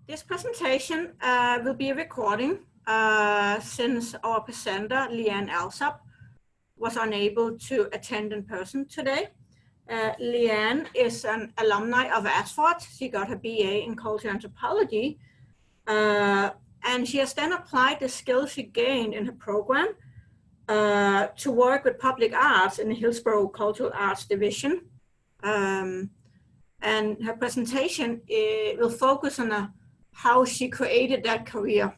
This presentation will be a recording since our presenter, LeAnn Alsop, was unable to attend in person today. LeAnn is an alumni of Ashford. She got her BA in cultural anthropology, and she has then applied the skills she gained in her program to work with public arts in the Hillsborough Cultural Arts Division. And her presentation will focus on how she created that career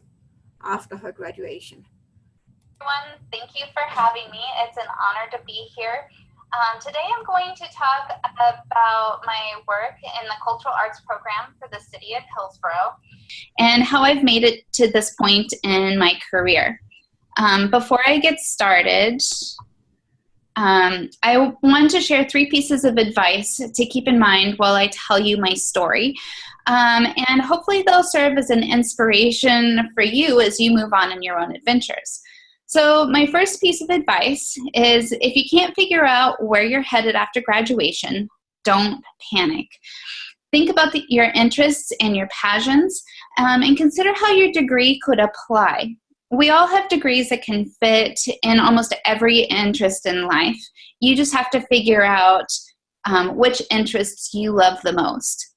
after her graduation. Everyone, thank you for having me. It's an honor to be here. Today I'm going to talk about my work in the cultural arts program for the city of Hillsborough and how I've made it to this point in my career. Before I get started, I want to share 3 pieces of advice to keep in mind while I tell you my story. And hopefully they'll serve as an inspiration for you as you move on in your own adventures. So my first piece of advice is if you can't figure out where you're headed after graduation, don't panic. Think about your interests and your passions, and consider how your degree could apply. We all have degrees that can fit in almost every interest in life. You just have to figure out which interests you love the most.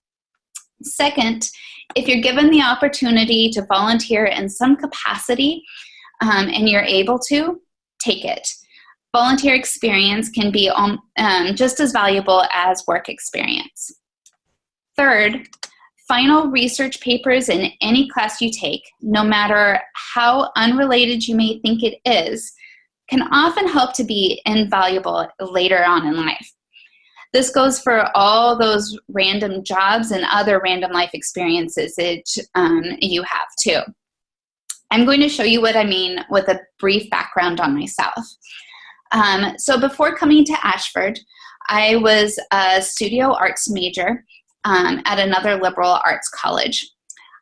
Second, if you're given the opportunity to volunteer in some capacity and you're able to, take it. Volunteer experience can be just as valuable as work experience. Third, final research papers in any class you take, no matter how unrelated you may think it is, can often help to be invaluable later on in life. This goes for all those random jobs and other random life experiences that you have too. I'm going to show you what I mean with a brief background on myself. So before coming to Ashford, I was a studio arts major at another liberal arts college.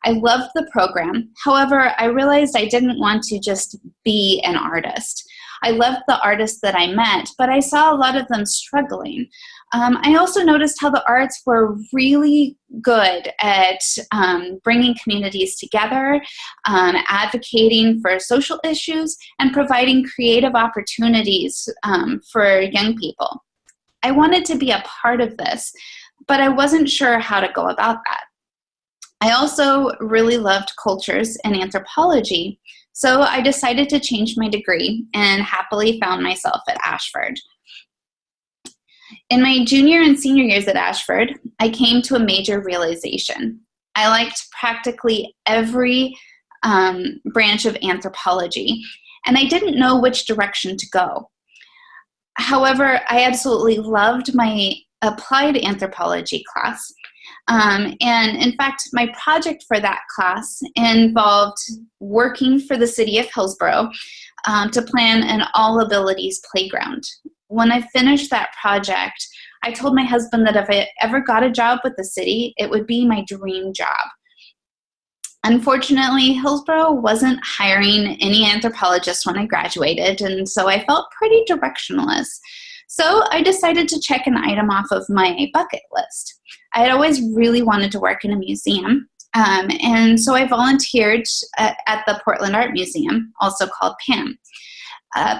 I loved the program. However, I realized I didn't want to just be an artist. I loved the artists that I met, but I saw a lot of them struggling. I also noticed how the arts were really good at bringing communities together, advocating for social issues, and providing creative opportunities for young people. I wanted to be a part of this, but I wasn't sure how to go about that. I also really loved cultures and anthropology, so I decided to change my degree and happily found myself at Ashford. In my junior and senior years at Ashford, I came to a major realization. I liked practically every branch of anthropology, and I didn't know which direction to go. However, I absolutely loved my applied anthropology class. And in fact, my project for that class involved working for the city of Hillsborough to plan an all-abilities playground. When I finished that project, I told my husband that if I ever got a job with the city, it would be my dream job. Unfortunately, Hillsborough wasn't hiring any anthropologists when I graduated, and so I felt pretty directionless. So I decided to check an item off of my bucket list. I had always really wanted to work in a museum, and so I volunteered at the Portland Art Museum, also called PAM.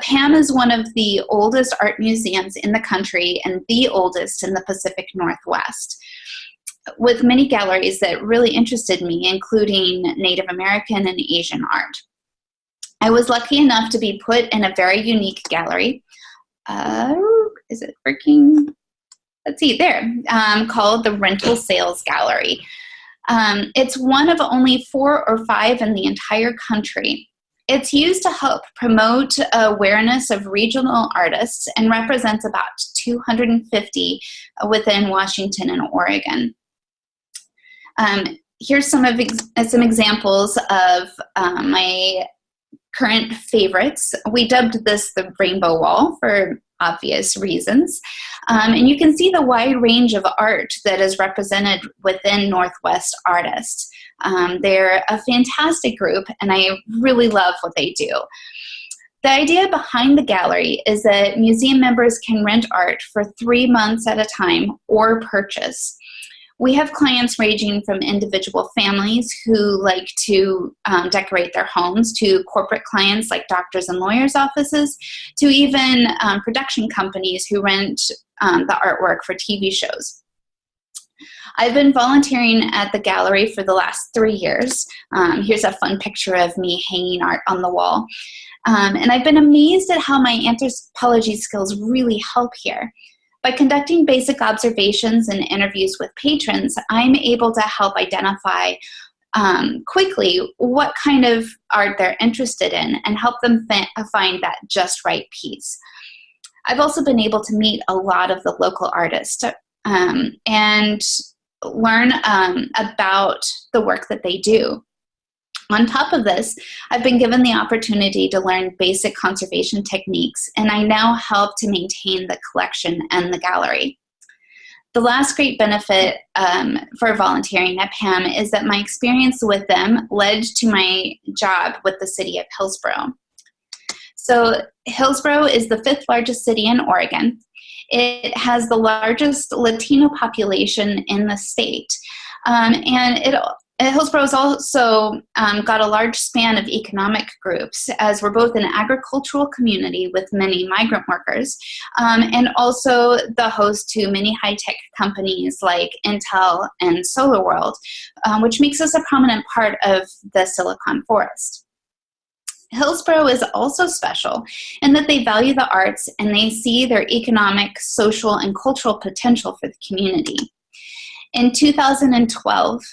PAM is one of the oldest art museums in the country and the oldest in the Pacific Northwest, with many galleries that really interested me, including Native American and Asian art. I was lucky enough to be put in a very unique gallery. Is it working? Let's see, there, called the Rental Sales Gallery. It's one of only 4 or 5 in the entire country. It's used to help promote awareness of regional artists and represents about 250 within Washington and Oregon. Here's some examples of my current favorites. We dubbed this the Rainbow Wall for obvious reasons. And you can see the wide range of art that is represented within Northwest artists. They're a fantastic group, and I really love what they do. The idea behind the gallery is that museum members can rent art for 3 months at a time or purchase. We have clients ranging from individual families who like to decorate their homes, to corporate clients like doctors and lawyers' offices, to even production companies who rent the artwork for TV shows. I've been volunteering at the gallery for the last 3 years. Here's a fun picture of me hanging art on the wall. And I've been amazed at how my anthropology skills really help here. By conducting basic observations and interviews with patrons, I'm able to help identify quickly what kind of art they're interested in and help them find that just right piece. I've also been able to meet a lot of the local artists and learn about the work that they do. On top of this, I've been given the opportunity to learn basic conservation techniques, and I now help to maintain the collection and the gallery. The last great benefit for volunteering at PAM is that my experience with them led to my job with the city of Hillsborough. So Hillsborough is the 5th largest city in Oregon. It has the largest Latino population in the state, and Hillsborough has also got a large span of economic groups, as we're both an agricultural community with many migrant workers, and also the host to many high-tech companies like Intel and SolarWorld, which makes us a prominent part of the Silicon Forest. Hillsborough is also special in that they value the arts and they see their economic, social, and cultural potential for the community. In 2012,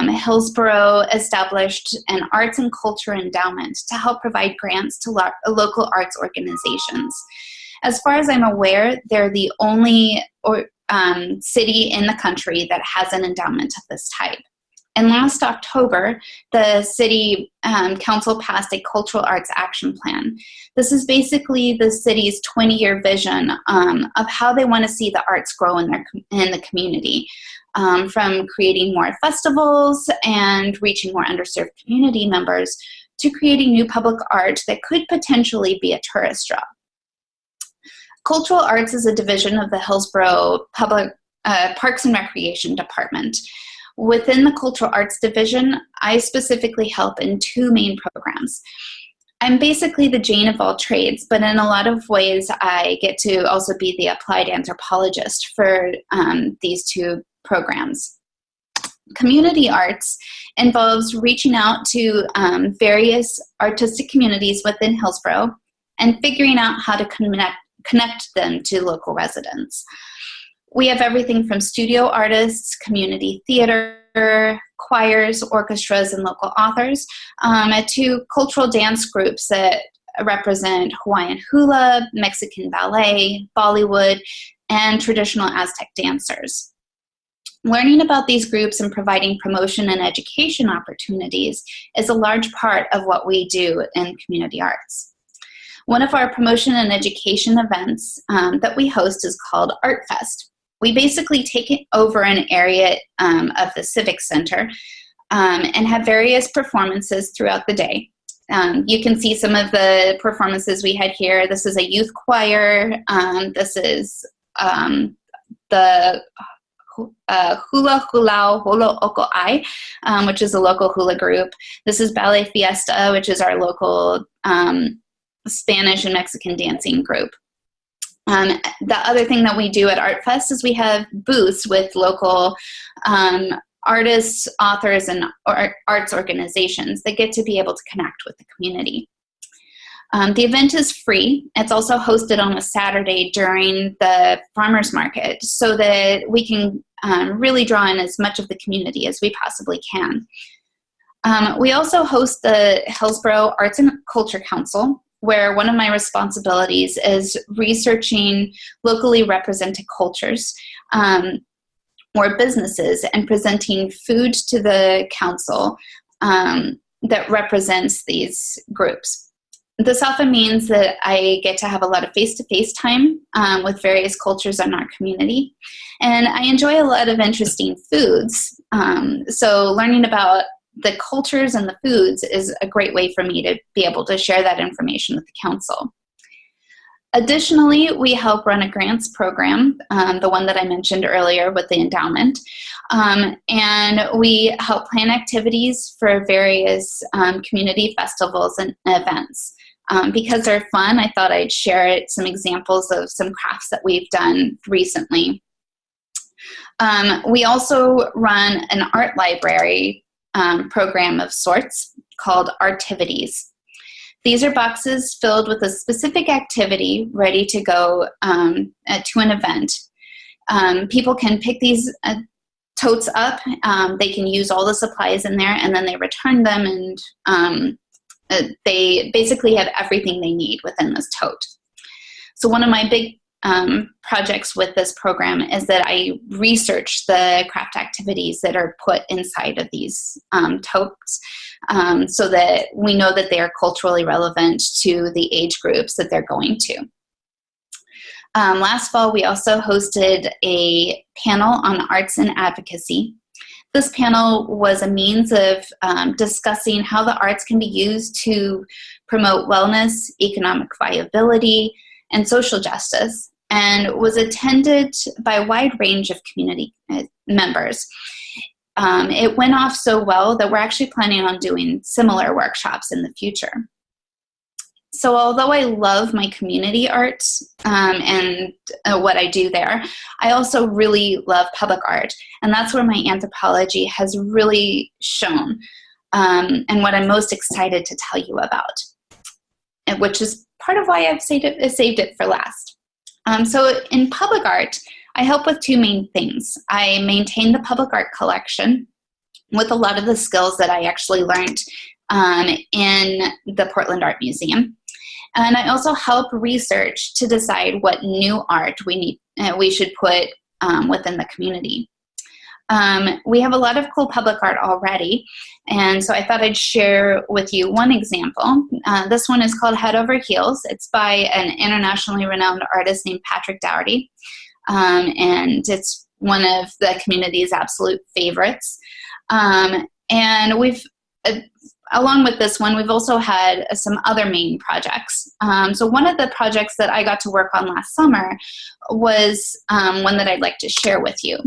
Hillsborough established an arts and culture endowment to help provide grants to local arts organizations. As far as I'm aware, they're the only city in the country that has an endowment of this type. And last October, the city council passed a cultural arts action plan. This is basically the city's 20-year vision of how they want to see the arts grow in the community. From creating more festivals and reaching more underserved community members to creating new public art that could potentially be a tourist draw. Cultural arts is a division of the Hillsborough Public Parks and Recreation Department. Within the cultural arts division, I specifically help in 2 main programs. I'm basically the Jane of all trades, but in a lot of ways I get to also be the applied anthropologist for these 2 programs. Community arts involves reaching out to various artistic communities within Hillsborough and figuring out how to connect them to local residents. We have everything from studio artists, community theater, choirs, orchestras, and local authors, to cultural dance groups that represent Hawaiian hula, Mexican ballet, Bollywood, and traditional Aztec dancers. Learning about these groups and providing promotion and education opportunities is a large part of what we do in community arts. One of our promotion and education events that we host is called Art Fest. We basically take it over an area of the Civic Center and have various performances throughout the day. You can see some of the performances we had here. This is a youth choir. This is the Hula Hulao Holo Oko Ai, which is a local hula group. This is Ballet Fiesta, which is our local Spanish and Mexican dancing group. The other thing that we do at Art Fest is we have booths with local artists, authors, and arts organizations that get to be able to connect with the community. The event is free. It's also hosted on a Saturday during the farmers market so that we can really draw in as much of the community as we possibly can. We also host the Hillsborough Arts and Culture Council, where one of my responsibilities is researching locally represented cultures or businesses and presenting food to the council that represents these groups. This often means that I get to have a lot of face-to-face time with various cultures in our community, and I enjoy a lot of interesting foods. So learning about the cultures and the foods is a great way for me to be able to share that information with the council. Additionally, we help run a grants program, the one that I mentioned earlier with the endowment, and we help plan activities for various community festivals and events. Because they're fun, I thought I'd share some examples of some crafts that we've done recently. We also run an art library program of sorts called Artivities. These are boxes filled with a specific activity ready to go to an event. People can pick these totes up. They can use all the supplies in there, and then they return them, and they basically have everything they need within this tote. So one of my big projects with this program is that I research the craft activities that are put inside of these totes, so that we know that they are culturally relevant to the age groups that they're going to. Last fall, we also hosted a panel on arts and advocacy. This panel was a means of discussing how the arts can be used to promote wellness, economic viability, and social justice, and was attended by a wide range of community members. It went off so well that we're actually planning on doing similar workshops in the future. So although I love my community arts and what I do there, I also really love public art, and that's where my anthropology has really shown, and what I'm most excited to tell you about, which is part of why I've saved it for last. So in public art, I help with two main things. I maintain the public art collection with a lot of the skills that I actually learned in the Portland Art Museum. And I also help research to decide what new art we should put within the community. We have a lot of cool public art already, and so I thought I'd share with you one example. This one is called Head Over Heels. It's by an internationally renowned artist named Patrick Doherty, and it's one of the community's absolute favorites. And we've along with this one, we've also had some other main projects. So one of the projects that I got to work on last summer was one that I'd like to share with you.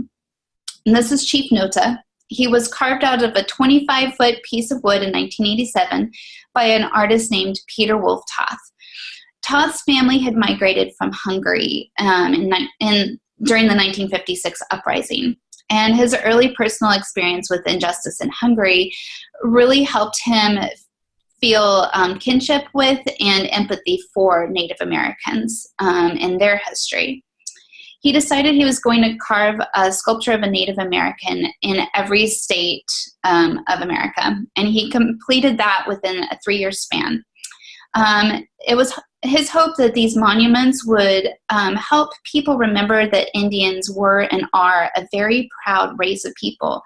And this is Chief Nota. He was carved out of a 25-foot piece of wood in 1987 by an artist named Peter Wolf Toth. Toth's family had migrated from Hungary during the 1956 uprising. And his early personal experience with injustice in Hungary really helped him feel kinship with and empathy for Native Americans and their history. He decided he was going to carve a sculpture of a Native American in every state of America, and he completed that within a 3-year span. It was his hope that these monuments would help people remember that Indians were and are a very proud race of people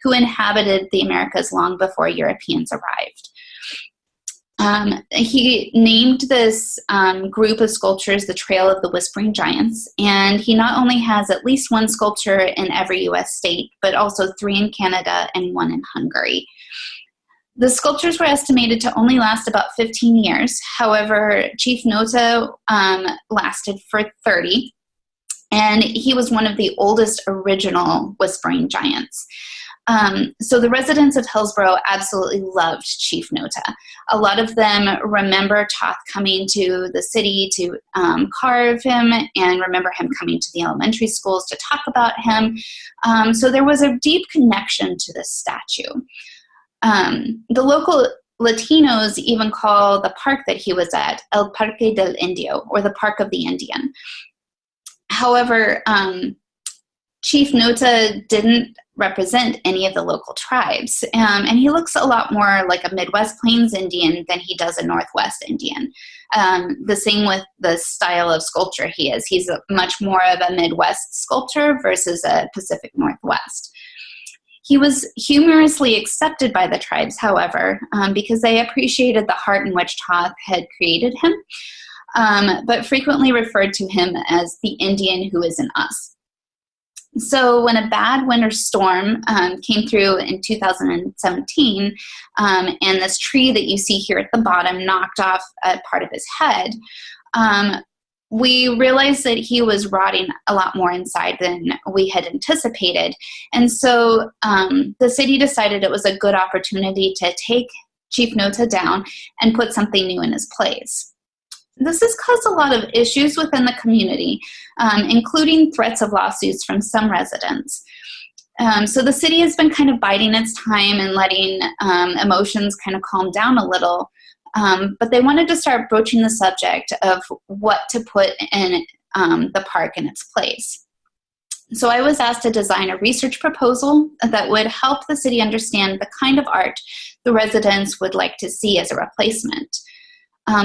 who inhabited the Americas long before Europeans arrived. He named this group of sculptures the Trail of the Whispering Giants, and he not only has at least one sculpture in every U.S. state, but also 3 in Canada and 1 in Hungary. The sculptures were estimated to only last about 15 years. However, Chief Nota lasted for 30, and he was one of the oldest original Whispering Giants. So the residents of Hillsborough absolutely loved Chief Nota. A lot of them remember Toth coming to the city to carve him and remember him coming to the elementary schools to talk about him. So there was a deep connection to this statue. The local Latinos even call the park that he was at El Parque del Indio, or the Park of the Indian. However, Chief Nota didn't represent any of the local tribes, and he looks a lot more like a Midwest Plains Indian than he does a Northwest Indian. The same with the style of sculpture he is. He's much more of a Midwest sculptor versus a Pacific Northwest. He was humorously accepted by the tribes, however, because they appreciated the heart in which Toth had created him, but frequently referred to him as the Indian who is in us. So when a bad winter storm came through in 2017, and this tree that you see here at the bottom knocked off a part of his head, we realized that he was rotting a lot more inside than we had anticipated. And so the city decided it was a good opportunity to take Chief Nota down and put something new in his place. This has caused a lot of issues within the community, including threats of lawsuits from some residents. So the city has been kind of biding its time and letting emotions kind of calm down a little. But they wanted to start broaching the subject of what to put in the park in its place. So I was asked to design a research proposal that would help the city understand the kind of art the residents would like to see as a replacement.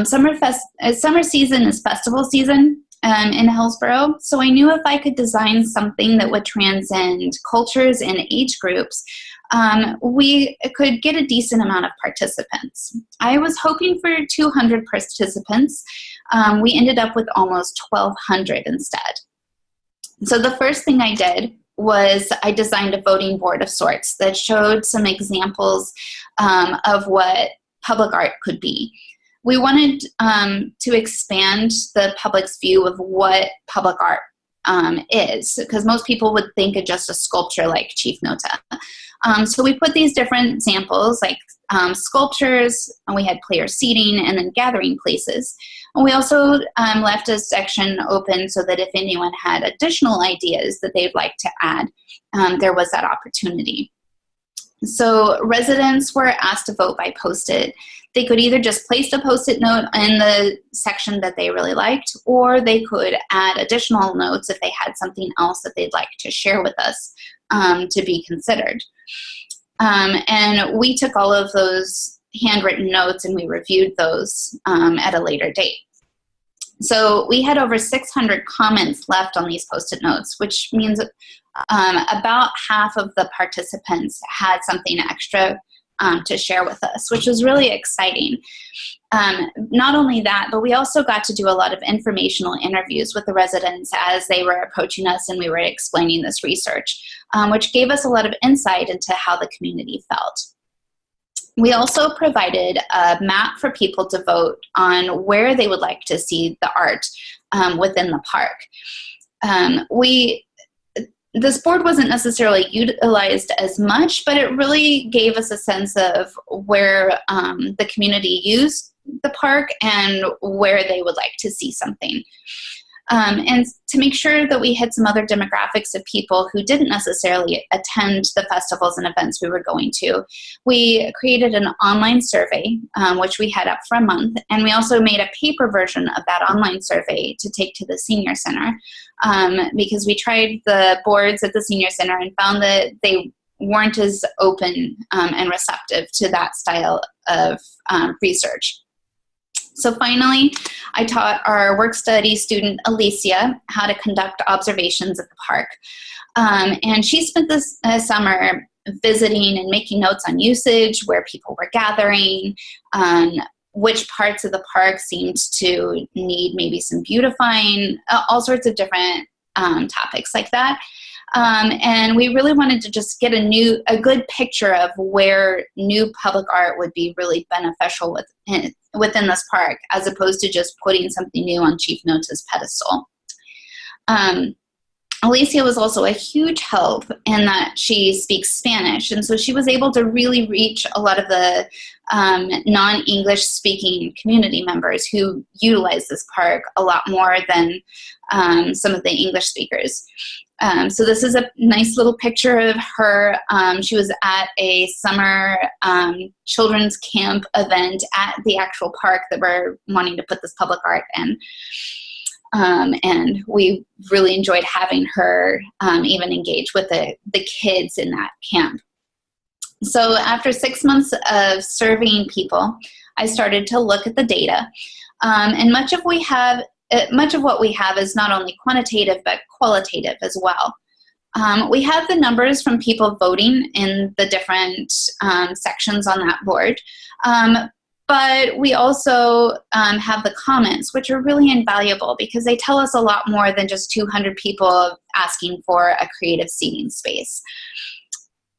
Summer season is festival season in Hillsborough, so I knew if I could design something that would transcend cultures and age groups, we could get a decent amount of participants. I was hoping for 200 participants. We ended up with almost 1,200 instead. So the first thing I did was I designed a voting board of sorts that showed some examples of what public art could be. We wanted to expand the public's view of what public art is, because most people would think of just a sculpture like Chief Nota. So we put these different samples like sculptures, and we had player seating, and then gathering places. And we also left a section open so that if anyone had additional ideas that they'd like to add, there was that opportunity. So residents were asked to vote by Post-it. They could either just place a Post-it note in the section that they really liked, or they could add additional notes if they had something else that they'd like to share with us to be considered. And we took all of those handwritten notes and we reviewed those at a later date. So we had over 600 comments left on these Post-it notes, which means about half of the participants had something extra to share with us, which was really exciting. Not only that, but we also got to do a lot of informational interviews with the residents as they were approaching us and we were explaining this research, which gave us a lot of insight into how the community felt. We also provided a map for people to vote on where they would like to see the art within the park. This board wasn't necessarily utilized as much, but it really gave us a sense of where the community used the park and where they would like to see something. And to make sure that we hit some other demographics of people who didn't necessarily attend the festivals and events we were going to, we created an online survey, which we had up for a month, and we also made a paper version of that online survey to take to the senior center, because we tried the boards at the senior center and found that they weren't as open and receptive to that style of research. So finally, I taught our work study student, Alicia, how to conduct observations at the park. And she spent this summer visiting and making notes on usage, where people were gathering, which parts of the park seemed to need maybe some beautifying, all sorts of different topics like that. And we really wanted to just get a good picture of where new public art would be really beneficial within this park, as opposed to just putting something new on Chief Nota's pedestal. Alicia was also a huge help in that she speaks Spanish, and so she was able to really reach a lot of the non-English speaking community members who utilize this park a lot more than some of the English speakers. So this is a nice little picture of her. She was at a summer children's camp event at the actual park that we're wanting to put this public art in. And we really enjoyed having her even engage with the kids in that camp. So after 6 months of surveying people, I started to look at the data. And much of what we have is not only quantitative, but qualitative as well. We have the numbers from people voting in the different sections on that board. But we also have the comments, which are really invaluable because they tell us a lot more than just 200 people asking for a creative seating space.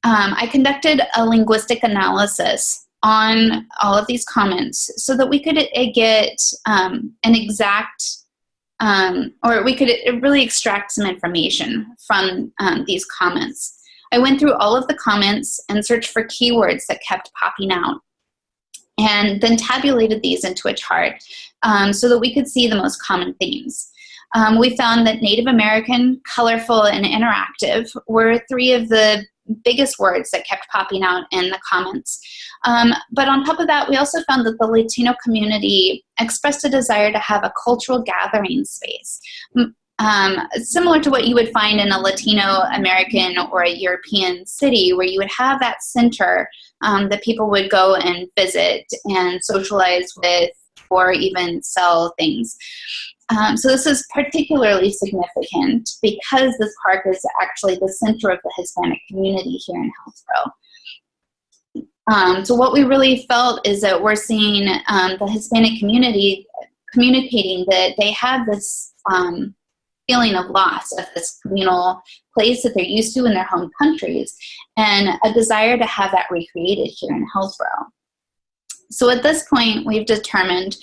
I conducted a linguistic analysis on all of these comments so that we could get an exact or we could really extract some information from these comments. I went through all of the comments and searched for keywords that kept popping out, and then tabulated these into a chart so that we could see the most common themes. We found that Native American, colorful, and interactive were three of the biggest words that kept popping out in the comments. But on top of that, we also found that the Latino community expressed a desire to have a cultural gathering space, similar to what you would find in a Latino American or a European city, where you would have that center that people would go and visit and socialize with, or even sell things. So this is particularly significant because this park is actually the center of the Hispanic community here in Hillsborough. So what we really felt is that we're seeing the Hispanic community communicating that they have this feeling of loss of this communal place that they're used to in their home countries, and a desire to have that recreated here in Hillsborough. So at this point, we've determined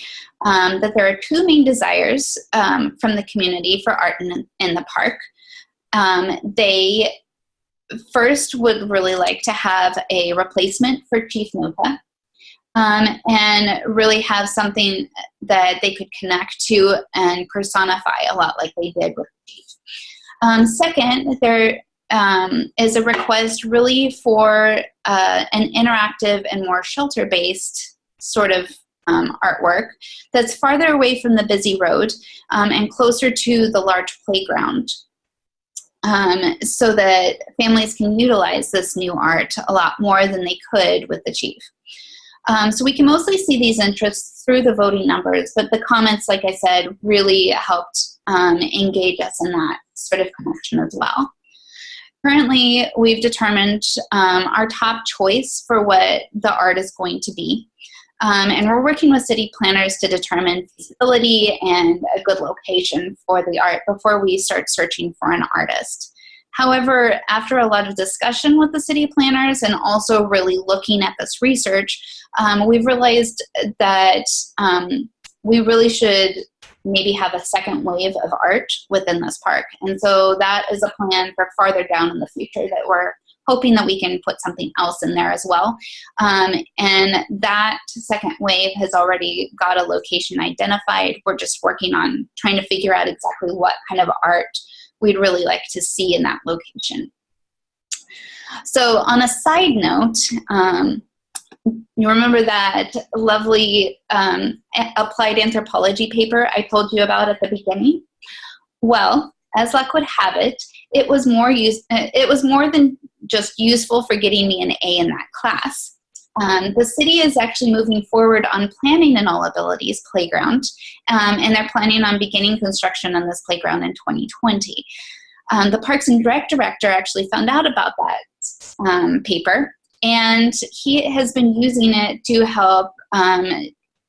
that there are two main desires from the community for art in the park. They first would really like to have a replacement for Chief Nota, and really have something that they could connect to and personify a lot like they did with Chief. Second, there is a request really for an interactive and more shelter-based sort of artwork that's farther away from the busy road and closer to the large playground, so that families can utilize this new art a lot more than they could with the Chief. So we can mostly see these interests through the voting numbers, but the comments, like I said, really helped engage us in that sort of connection as well. Currently, we've determined our top choice for what the art is going to be. And we're working with city planners to determine feasibility and a good location for the art before we start searching for an artist. However, after a lot of discussion with the city planners and also really looking at this research, we've realized that we really should maybe have a second wave of art within this park. And so that is a plan for farther down in the future, that we're hoping that we can put something else in there as well. And that second wave has already got a location identified. We're just working on trying to figure out exactly what kind of art we'd really like to see in that location. So on a side note, you remember that lovely applied anthropology paper I told you about at the beginning? Well, as luck would have it, it was more than just useful for getting me an A in that class. The city is actually moving forward on planning an all abilities playground, and they're planning on beginning construction on this playground in 2020. The Parks and Rec director actually found out about that paper, and he has been using it to help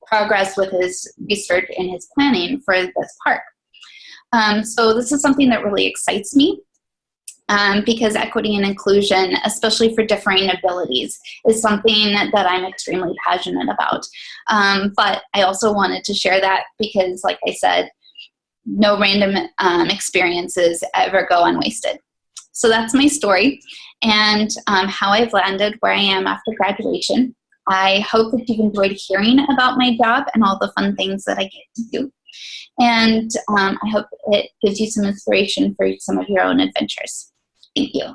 progress with his research and his planning for this park. So this is something that really excites me. Because equity and inclusion, especially for differing abilities, is something that I'm extremely passionate about. But I also wanted to share that because, like I said, no random experiences ever go unwasted. So that's my story and how I've landed where I am after graduation. I hope that you've enjoyed hearing about my job and all the fun things that I get to do. And I hope it gives you some inspiration for some of your own adventures. Thank you.